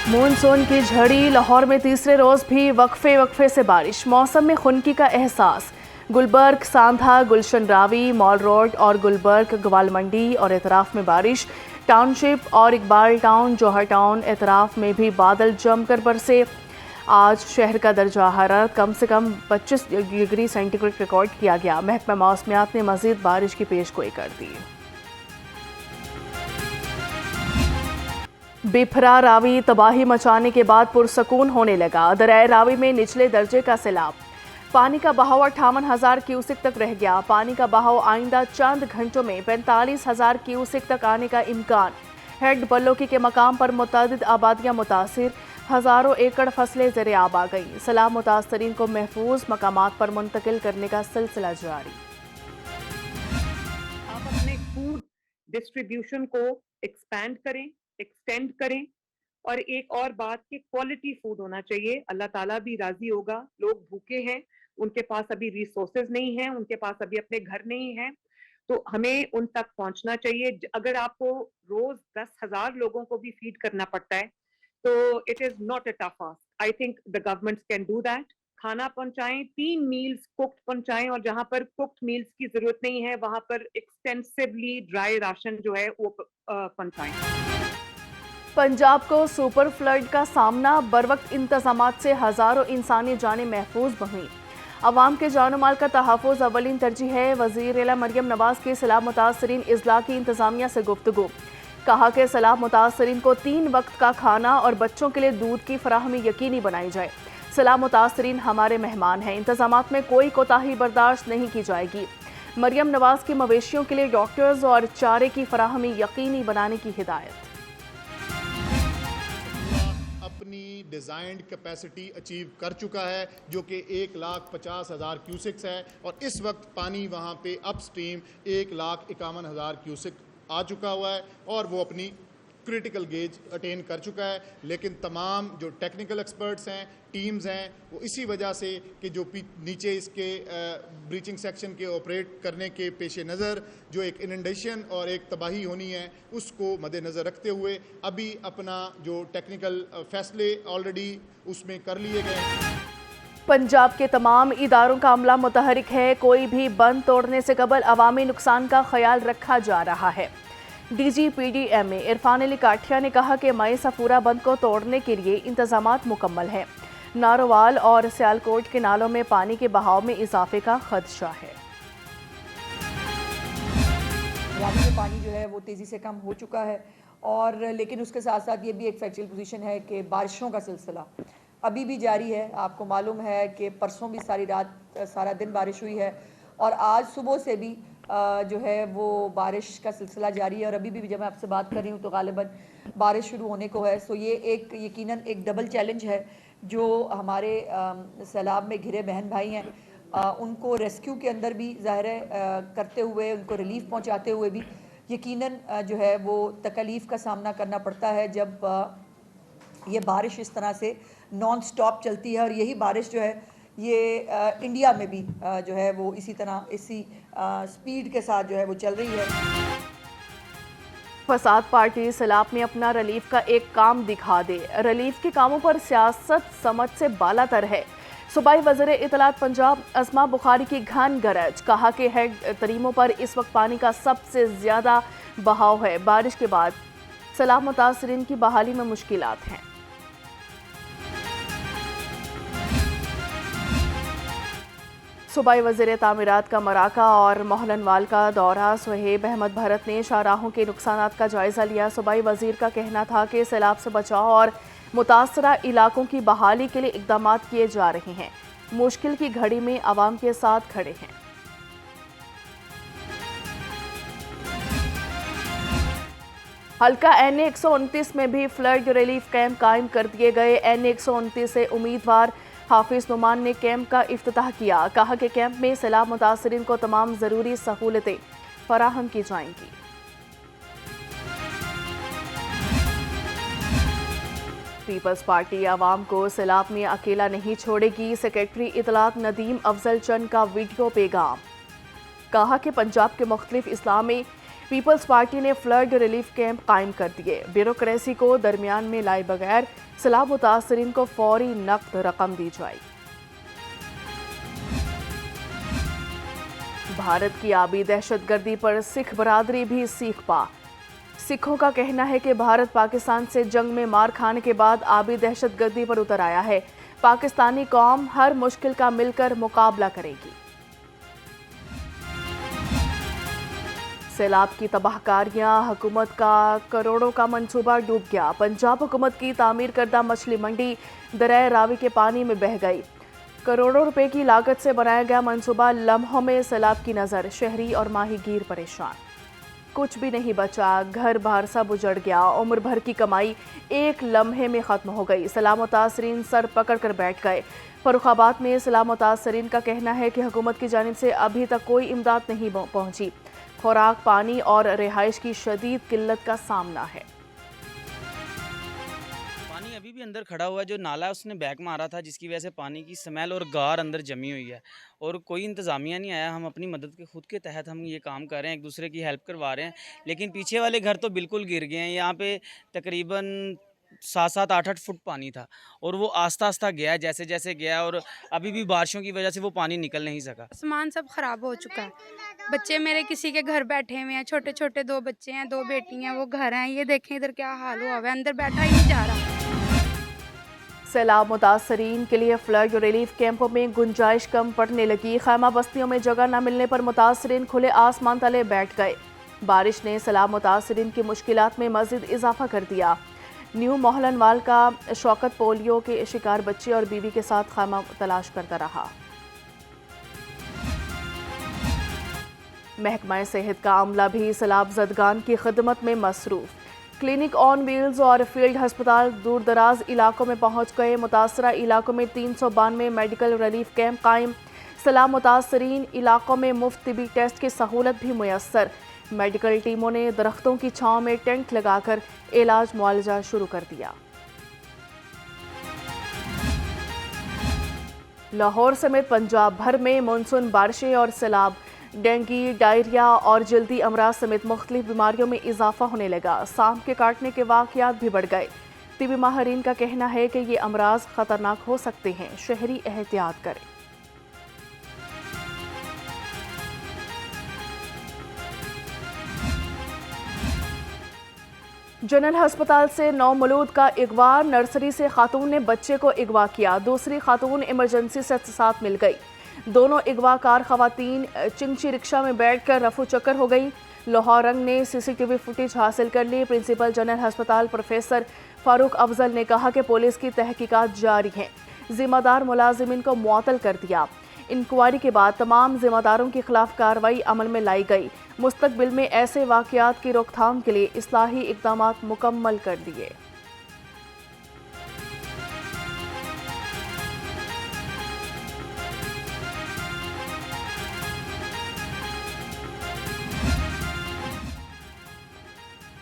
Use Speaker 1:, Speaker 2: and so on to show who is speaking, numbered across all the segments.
Speaker 1: Monsoon की झड़ी, लाहौर में तीसरे रोज भी वक्फे से बारिश, मौसम में खुनकी का एहसास। गुलबर्ग, सांधा, गुलशन रावी, मॉल रोड और गुलबर्ग, ग्वाल मंडी और एतराफ में बारिश। टाउनशिप और इकबाल टाउन, जौहर टाउन, एतराफ में भी बादल जमकर बरसे। आज शहर का दर्जा हरारत कम से कम 25 डिग्री सेंटीग्रेड रिकॉर्ड किया गया। महकमा मौसमियात ने मजीद बारिश की पेशगोई कर दी। बिफरा रावी तबाही मचाने के बाद पुरसकून होने लगा। दरिया रावी में निचले दर्जे का सैलाब, पानी का बहाव 58,000 क्यूसिक तक रह गया। पानी का बहाव आइंदा चंद घंटों में 45,000 क्यूसिक तक आने का इम्कान। हेड बल्लोकी के मकाम पर मुतअद्दिद आबादियां मुतासिर, हजारों एकड़ फसलें ज़र-ए-आब आ गई। सैलाब मुतासरीन को महफूज मकामात पर मुंतकिल करने का सिलसिला जारी।
Speaker 2: आप अपने फूड डिस्ट्रीब्यूशन को एक्सटेंड करें और एक और बात कि क्वालिटी फूड होना चाहिए। अल्लाह ताला भी राजी होगा। लोग भूखे हैं, उनके पास अभी रिसोर्सेज नहीं हैं, उनके पास अभी अपने घर नहीं हैं, तो हमें उन तक पहुंचना चाहिए। अगर आपको रोज 10,000 लोगों को भी फीड करना पड़ता है तो it is not a tough task. I think the government can do that. खाना पहुंचाएं, 3 मील्स कुक्ड पहुंचाएं, और जहां पर कुक्ड मील्स की जरूरत नहीं है वहां पर एक्सटेंसिवली ड्राई राशन जो है वो पहुंचाएं।
Speaker 1: पंजाब को सुपर फ्लड का सामना, बरवक्त इंतजामात से हजारों इंसानी जानें महफूज हुई। अवाम के जानो माल का तहफ़्फ़ुज़ अवलिन तरजीह है। वज़ीर आला मरियम नवाज के सैलाब मुतासरीन इजला की इंतजामिया से गुफ्तगू। कहा कि सैलाब मुतासरीन को 3 वक्त का खाना और बच्चों के लिए दूध की फराहमी यकीनी बनाई जाए। सैलाब मुतासरीन हमारे मेहमान हैं, इंतजामात में कोई कोताही बर्दाश्त नहीं की जाएगी। मरियम नवाज की मवेशियों के लिए डॉक्टर्स और चारे की फराहमी यकीनी बनाने की हिदायत।
Speaker 3: अपनी डिज़ाइंड कैपेसिटी अचीव कर चुका है जो कि 1,50,000 क्यूसिक्स है, और इस वक्त पानी वहाँ पे अपस्ट्रीम 1,51,000 क्यूसिक आ चुका हुआ है और वो अपनी क्रिटिकल गेज अटेन कर चुका है। लेकिन तमाम जो टेक्निकल एक्सपर्ट्स हैं, टीम्स हैं, वो इसी वजह से कि जो नीचे इसके ब्रीचिंग सेक्शन के ऑपरेट करने के पेश नज़र जो एक इनंडेशन और एक तबाही होनी है उसको मद्देनज़र रखते हुए अभी अपना जो टेक्निकल फैसले ऑलरेडी उसमें कर लिए गए हैं।
Speaker 1: पंजाब के तमाम इदारों का अमला मुतहरिक है। कोई भी बंद तोड़ने से कबल अवामी नुकसान का ख्याल रखा जा रहा है। DGPDMA इरफान अली काठिया ने कहा कि मई सफूरा बंद को तोड़ने के लिए इंतजामात मुकम्मल हैं। नारोवाल और सियालकोट के नालों में पानी के बहाव में इजाफे का खदशा है।
Speaker 4: रावी में पानी जो है वो तेज़ी से कम हो चुका है, और लेकिन उसके साथ साथ ये भी एक फैक्चुअल पोजीशन है कि बारिशों का सिलसिला अभी भी जारी है। आपको मालूम है कि परसों भी सारी रात सारा दिन बारिश हुई है, और आज सुबह से भी जो है वो बारिश का सिलसिला जारी है, और अभी भी जब मैं आपसे बात कर रही हूँ तो गालिबन बारिश शुरू होने को है। सो ये एक यकीनन एक डबल चैलेंज है जो हमारे सैलाब में घिरे बहन भाई हैं, उनको रेस्क्यू के अंदर भी ज़ाहिर है करते हुए, उनको रिलीफ पहुँचाते हुए भी यकीनन जो है वो तकलीफ़ का सामना करना पड़ता है जब ये बारिश इस तरह से नॉन स्टॉप चलती है। और यही बारिश जो है ये इंडिया में भी जो है वो इसी तरह इसी स्पीड के साथ जो है वो चल रही है।
Speaker 1: फसाद पार्टी सैलाब में अपना रिलीफ का एक काम दिखा दे। रिलीफ के कामों पर सियासत समझ से बालातर है। सूबाई वज़ीर इत्तलात पंजाब अज़मा बुखारी की घन गरज, कहा कि हेड तरीमों पर इस वक्त पानी का सबसे ज़्यादा बहाव है। बारिश के बाद सैलाब मुतासरीन की बहाली में मुश्किलात हैं। सूबाई वज़ीर तामीरात का मराका और मोहलनवाल का दौरा। सुहेब अहमद भरत ने शाहराहों के नुकसानात का जायज़ा लिया। सूबाई वज़ीर का कहना था कि सैलाब से बचाव और मुतासरा इलाकों की बहाली के लिए इक़दाम किए जा रहे हैं। मुश्किल की घड़ी में आवाम के साथ खड़े हैं। हल्का NA 129 में भी फ्लड रिलीफ कैंप कायम कर दिए गए। NA 129 से उम्मीदवार हाफिज नुमान ने कैंप का इफ्तिताह किया। कहा कि कैंप में सैलाब मुतासरीन को तमाम ज़रूरी सहूलतें फराहम की जाएंगी। पीपल्स पार्टी आवाम को सैलाब में अकेला नहीं छोड़ेगी। सेक्रेटरी इत्तलात नदीम अफजल चंद का वीडियो पैगाम। कहा कि पंजाब के मुख्तलिफ इस्लामी پیپلز پارٹی نے فلڈ ریلیف کیمپ قائم کر دیے. بیوروکریسی کو درمیان میں لائے بغیر سیلاب متاثرین کو فوری نقد رقم دی جائے. بھارت کی آبی دہشت گردی پر سکھ برادری بھی سیکھ پا. سکھوں کا کہنا ہے کہ بھارت پاکستان سے جنگ میں مار کھانے کے بعد آبی دہشت گردی پر اتر آیا ہے. پاکستانی قوم ہر مشکل کا مل کر مقابلہ کرے گی. سیلاب کی تباہ کاریاں، حکومت کا کروڑوں کا منصوبہ ڈوب گیا. پنجاب حکومت کی تعمیر کردہ مچھلی منڈی دریائے راوی کے پانی میں بہہ گئی. کروڑوں روپے کی لاگت سے بنایا گیا منصوبہ لمحوں میں سیلاب کی نظر. شہری اور ماہی گیر پریشان. کچھ بھی نہیں بچا، گھر بار سب اجڑ گیا. عمر بھر کی کمائی ایک لمحے میں ختم ہو گئی. سیلاب متاثرین سر پکڑ کر بیٹھ گئے. فروخ آباد میں سیلاب متاثرین کا کہنا ہے کہ حکومت کی جانب سے ابھی تک کوئی امداد نہیں پہنچی. خوراک، پانی اور رہائش کی شدید قلت کا سامنا ہے.
Speaker 5: پانی ابھی بھی اندر کھڑا ہوا ہے. جو نالا ہے اس نے بیک مارا تھا، جس کی وجہ سے پانی کی سمیل اور گار اندر جمی ہوئی ہے اور کوئی انتظامیہ نہیں آیا. ہم اپنی مدد کے خود کے تحت ہم یہ کام کر رہے ہیں، ایک دوسرے کی ہیلپ کروا رہے ہیں، لیکن پیچھے والے گھر تو بالکل گر گئے ہیں. یہاں پہ تقریباً 7-8 فٹ پانی تھا اور وہ آہستہ آہستہ گیا جیسے جیسے گیا، اور ابھی بھی بارشوں کی وجہ سے وہ پانی نکل نہیں سکا.
Speaker 6: سامان سب خراب ہو چکا ہے. بچے میرے کسی کے گھر بیٹھے ہوئے ہیں، چھوٹے چھوٹے 2 بچے ہیں، 2 بیٹی ہیں، وہ گھر ہیں. یہ دیکھیں ادھر کیا حال ہوا ہے، اندر بیٹھا ہی نہیں جا رہا.
Speaker 1: سیلاب متاثرین کے لیے فلڈ ریلیف کیمپوں میں گنجائش کم پڑنے لگی. خیمہ بستیوں میں جگہ نہ ملنے پر متاثرین کھلے آسمان تلے بیٹھ گئے. بارش نے سیلاب متاثرین کی مشکلات میں مزید اضافہ کر دیا. نیو موہلن وال کا شوکت پولیو کے شکار بچے اور بیوی کے ساتھ خیمہ تلاش کرتا رہا. محکمہ صحت کا عملہ بھی سیلاب زدگان کی خدمت میں مصروف. کلینک آن ویلز اور فیلڈ ہسپتال دور دراز علاقوں میں پہنچ گئے. متاثرہ علاقوں میں 392 میڈیکل ریلیف کیمپ قائم. سیلاب متاثرین علاقوں میں مفت طبی ٹیسٹ کی سہولت بھی میسر. میڈیکل ٹیموں نے درختوں کی چھاؤں میں ٹینٹ لگا کر علاج معالجہ شروع کر دیا. لاہور سمیت پنجاب بھر میں مانسون بارشیں اور سیلاب. ڈینگی، ڈائریا اور جلدی امراض سمیت مختلف بیماریوں میں اضافہ ہونے لگا. سانپ کے کاٹنے کے واقعات بھی بڑھ گئے. طبی ماہرین کا کہنا ہے کہ یہ امراض خطرناک ہو سکتے ہیں. شہری احتیاط کریں. جنرل ہسپتال سے 9 مولود کا اغوا. نرسری سے خاتون نے بچے کو اغوا کیا. دوسری خاتون ایمرجنسی سے ساتھ مل گئی. دونوں اغوا کار خواتین چنچی رکشہ میں بیٹھ کر رفو چکر ہو گئی. لاہور رنگ نے CCTV فوٹیج حاصل کر لی. پرنسپل جنرل ہسپتال پروفیسر فاروق افضل نے کہا کہ پولیس کی تحقیقات جاری ہیں. ذمہ دار ملازمین کو معطل کر دیا. انکوائری کے بعد تمام ذمہ داروں کے خلاف کارروائی عمل میں لائی گئی. مستقبل میں ایسے واقعات کی روک تھام کے لیے اصلاحی اقدامات مکمل کر دیے.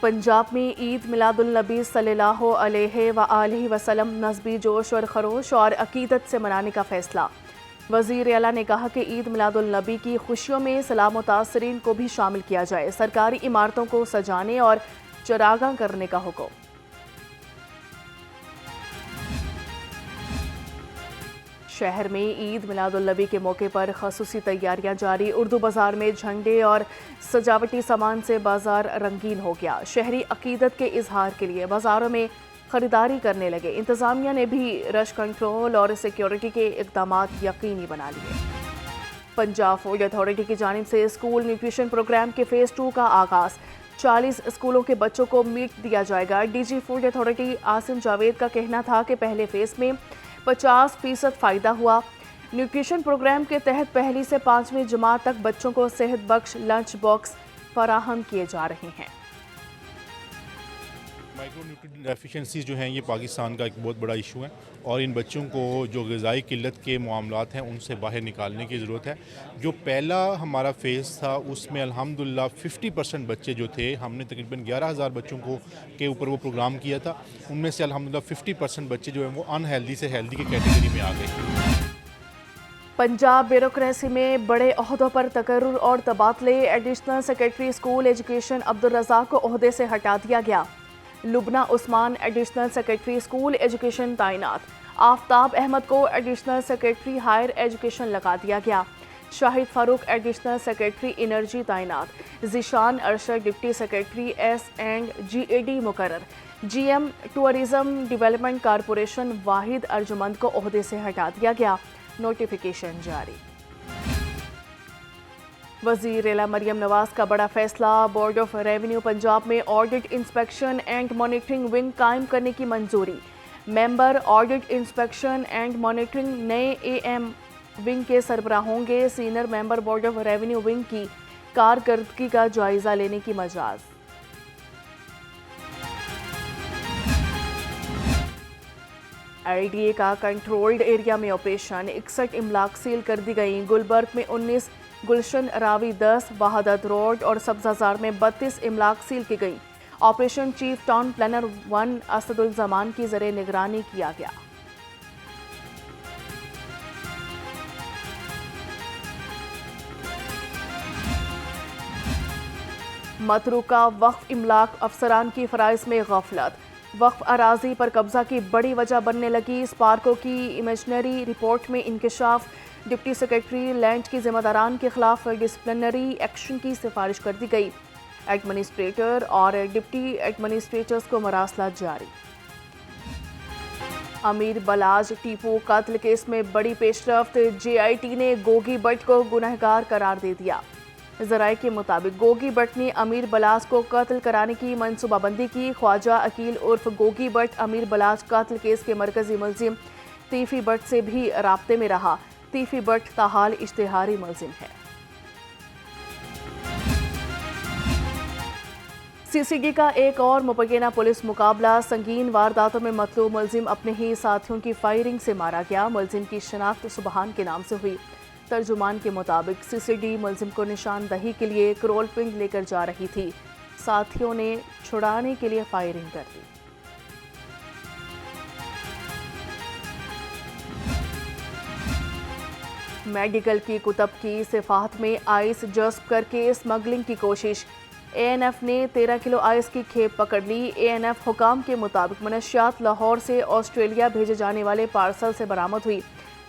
Speaker 1: پنجاب میں عید میلاد النبی صلی اللہ علیہ وآلہ وسلم نسبی جوش اور خروش اور عقیدت سے منانے کا فیصلہ. وزیر اعلیٰ نے کہا کہ عید میلاد النبی کی خوشیوں میں سیلاب متاثرین کو بھی شامل کیا جائے. سرکاری عمارتوں کو سجانے اور چراغاں کرنے کا حکم. شہر میں عید میلاد النبی کے موقع پر خصوصی تیاریاں جاری. اردو بازار میں جھنڈے اور سجاوٹی سامان سے بازار رنگین ہو گیا. شہری عقیدت کے اظہار کے لیے بازاروں میں خریداری کرنے لگے. انتظامیہ نے بھی رش کنٹرول اور سیکیورٹی کے اقدامات یقینی بنا لیے. پنجاب فوڈ اتھارٹی کی جانب سے اسکول نیوٹریشن پروگرام کے فیز 2 کا آغاز. 40 اسکولوں کے بچوں کو میٹ دیا جائے گا. DG food authority Asim Javed کا کہنا تھا کہ پہلے فیز میں 50% فائدہ ہوا. نیوٹریشن پروگرام کے تحت پہلی سے 5ویں جماعت تک بچوں کو صحت بخش لنچ باکس فراہم کیے جا رہے ہیں.
Speaker 7: مائکرو نیوٹریشن ڈیفیشنسیز جو ہیں یہ پاکستان کا ایک بہت بڑا ایشو ہے اور ان بچوں کو جو غذائی قلت کے معاملات ہیں ان سے باہر نکالنے کی ضرورت ہے. جو پہلا ہمارا فیز تھا اس میں الحمدللہ 50% بچے جو تھے، ہم نے تقریباً 11,000 بچوں کو کے اوپر وہ پروگرام کیا تھا. ان میں سے الحمدللہ 50% بچے جو ہیں وہ ان ہیلدی سے ہیلدی کی کیٹیگری میں آ گئے.
Speaker 1: पंजाब ब्यूरोक्रेसी में बड़े ओहदों पर तकर्रुर और तबादले। Additional secretary school education Abdul Razzaq को ओहदे से हटा दिया गया। Lubna Usman additional secretary school education तैनात। आफ्ताब अहमद को एडिशनल सेक्रेटरी हायर एजुकेशन लगा दिया गया। Shahid Farooq additional secretary energy तैनात। Zeeshan Arshad deputy secretary S&GAD मुकर्रर। GM tourism development corporation Wahid Arjumand को ओहदे से हटा दिया गया। नोटिफिकेशन जारी। वज़ीर एला मरियम नवाज का बड़ा फैसला। बोर्ड ऑफ रेवेन्यू पंजाब में audit inspection and monitoring wing कायम करने की मंजूरी। Member audit inspection and monitoring नए AM विंग के सरबराह होंगे। Senior member board of revenue wing की कारकर्दगी का जायजा लेने की मजाज। IDA का कंट्रोल्ड एरिया में ऑपरेशन। 61 इमलाक सील कर दी गई। गुलबर्ग में 19, गुलशन रावी 10, वहादत रोड और सब्जाजार में 32 इमलाक सील की गई। Operation chief town planner 1 Asadul Zaman की ज़रिए निगरानी किया गया। मतरूका वक्फ इमलाक अफसरान की फराइज में गफलत। वक्फ अराजी पर कब्जा की बड़ी वजह बनने लगी स्पार्को की इमेजनरी रिपोर्ट में इंकशाफ। डिप्टी सेक्रेटरी लैंड की जिम्मेदारान के खिलाफ डिसिप्लिनरी एक्शन की सिफारिश कर दी गई। एडमिनिस्ट्रेटर और डिप्टी एडमिनिस्ट्रेटर्स को मरासला जारी। अमीर बलाज टीपू कत्ल केस में बड़ी पेशरफ्त। JIT ने गोगी बट को गुनहगार करार दे दिया। ज़राए के मुताबिक गोगी बट ने अमीर बलाज को कत्ल कराने की मनसूबाबंदी की। ख्वाजा अकील उर्फ गोगी बट अमीर बलाज कत्ल केस के मरकजी मुलजिम तीफी बट से भी राब्ते में रहा। तीफी बट ताहाल इश्तिहारी मुलजिम है। CCD का एक और मुबैना पुलिस मुकाबला। संगीन वारदातों में मतलूब मुलजिम अपने ही साथियों की फायरिंग से मारा गया। मुलजिम की शनाख्त सुबहान के नाम से हुई। तर्जुमान के मुताबिक CCD मुलजिम को निशानदही के लिए करोलपिंड लेकर जा रही थी। साथियों ने छुड़ाने के लिए फायरिंग कर दी। मेडिकल की कुतब की सिफात में आइस जज्ब करके स्मगलिंग की कोशिश। ANF ने 13 किलो आइस की खेप पकड़ ली। ANF हुकाम के मुताबिक मनशियात लाहौर से ऑस्ट्रेलिया भेजे जाने वाले पार्सल से बरामद हुई,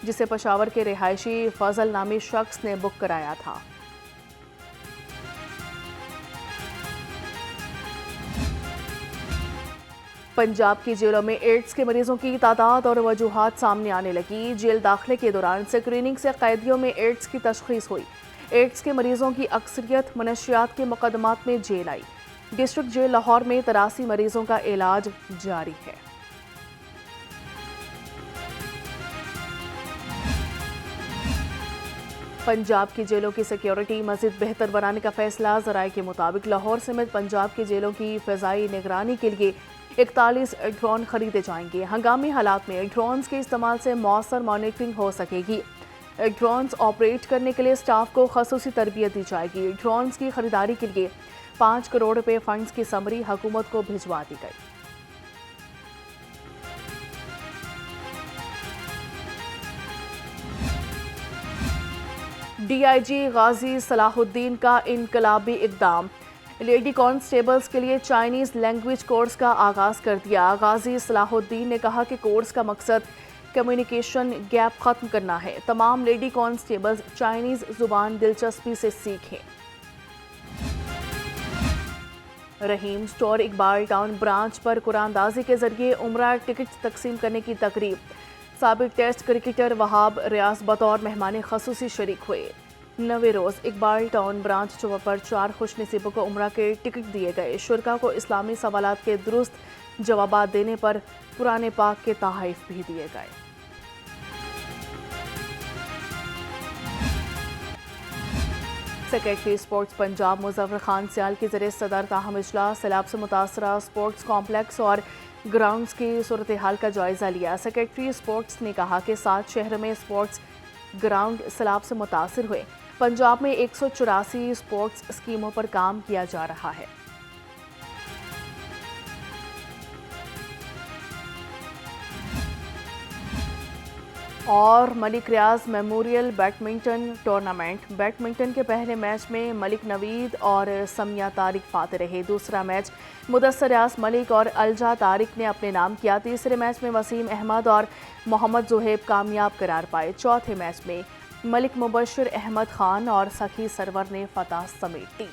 Speaker 1: जिसे पेशावर के रिहायशी फजल नामी शख्स ने बुक कराया था। पंजाब की जेलों में एड्स के मरीजों की तादाद और वजूहात सामने आने लगी। जेल दाखिले के दौरान स्क्रीनिंग से कैदियों में एड्स की तशखीस हुई। एड्स के मरीजों की अक्सरियत मनशियात के मुकदमात में जेल आई। डिस्ट्रिक्ट जेल लाहौर में 83 मरीजों का इलाज जारी है। पंजाब की जेलों की सिक्योरिटी मज़ीद बेहतर बनाने का फैसला। ज़राए के मुताबिक लाहौर समेत पंजाब की जेलों की फ़िज़ाई निगरानी के लिए 41 ड्रोन खरीदे जाएंगे। हंगामी हालात में ड्रोन्स के इस्तेमाल से मौसर मॉनिटरिंग हो सकेगी। ड्रोन्स ऑपरेट करने के लिए स्टाफ को ख़ुसूसी तरबियत दी जाएगी। ड्रोन्स की खरीदारी के लिए 5 करोड़ रुपए फंड्स की समरी हुकूमत को भिजवा दी गई। DIG गाजी सलाहुद्दीन का इनकलाबी इक़दाम। लेडी कॉन्स्टेबल्स के लिए चाइनीज़ लैंग्वेज कोर्स का आगाज़ कर दिया। गाजी सलाहुद्दीन ने कहा कि कोर्स का मकसद कम्युनिकेशन गैप ख़त्म करना है। तमाम लेडी कॉन्स्टेबल्स चाइनीज़ ज़ुबान दिलचस्पी से सीखें। रहीम स्टोर इकबाल टाउन ब्रांच पर कुरानदाजी के जरिए उम्रा टिकट तकसीम करने की तकरीब। साबिक टेस्ट क्रिकेटर वहाब रियाज बतौर मेहमान खसूसी शरीक हुए। नवे रोज़ इकबाल टाउन ब्रांच पर 4 खुश नसीबों को उम्रा के टिकट दिए गए। शुरका को इस्लामी सवालात के दुरुस्त जवाबात देने पर पुराने पाक के तोहफ़े भी दिए गए। सेक्रेटरी स्पोर्ट्स पंजाब मुजफ्फर खान सियाल के ज़रिए सदर ताहम इजलास सैलाब से मुतासरा स्पोर्ट्स कॉम्प्लेक्स और ग्राउंड्स की सूरत हाल का जायज़ा लिया। सेक्रेटरी स्पोर्ट्स ने कहा कि 7 शहर में स्पोर्ट्स ग्राउंड सैलाब से मुतासर हुए। पंजाब में 184 स्पोर्ट्स स्कीमों पर काम किया जा रहा है। اور ملک ریاض میموریل بیڈمنٹن ٹورنامنٹ، بیڈمنٹن کے پہلے میچ میں ملک نوید اور سمیہ طارق فاتح رہے۔ دوسرا میچ مدثر ریاض ملک اور الجا طارق نے اپنے نام کیا۔ تیسرے میچ میں وسیم احمد اور محمد زہیب کامیاب قرار پائے۔ چوتھے میچ میں ملک مبشر احمد خان اور سکھی سرور نے فتح سمیٹ لی۔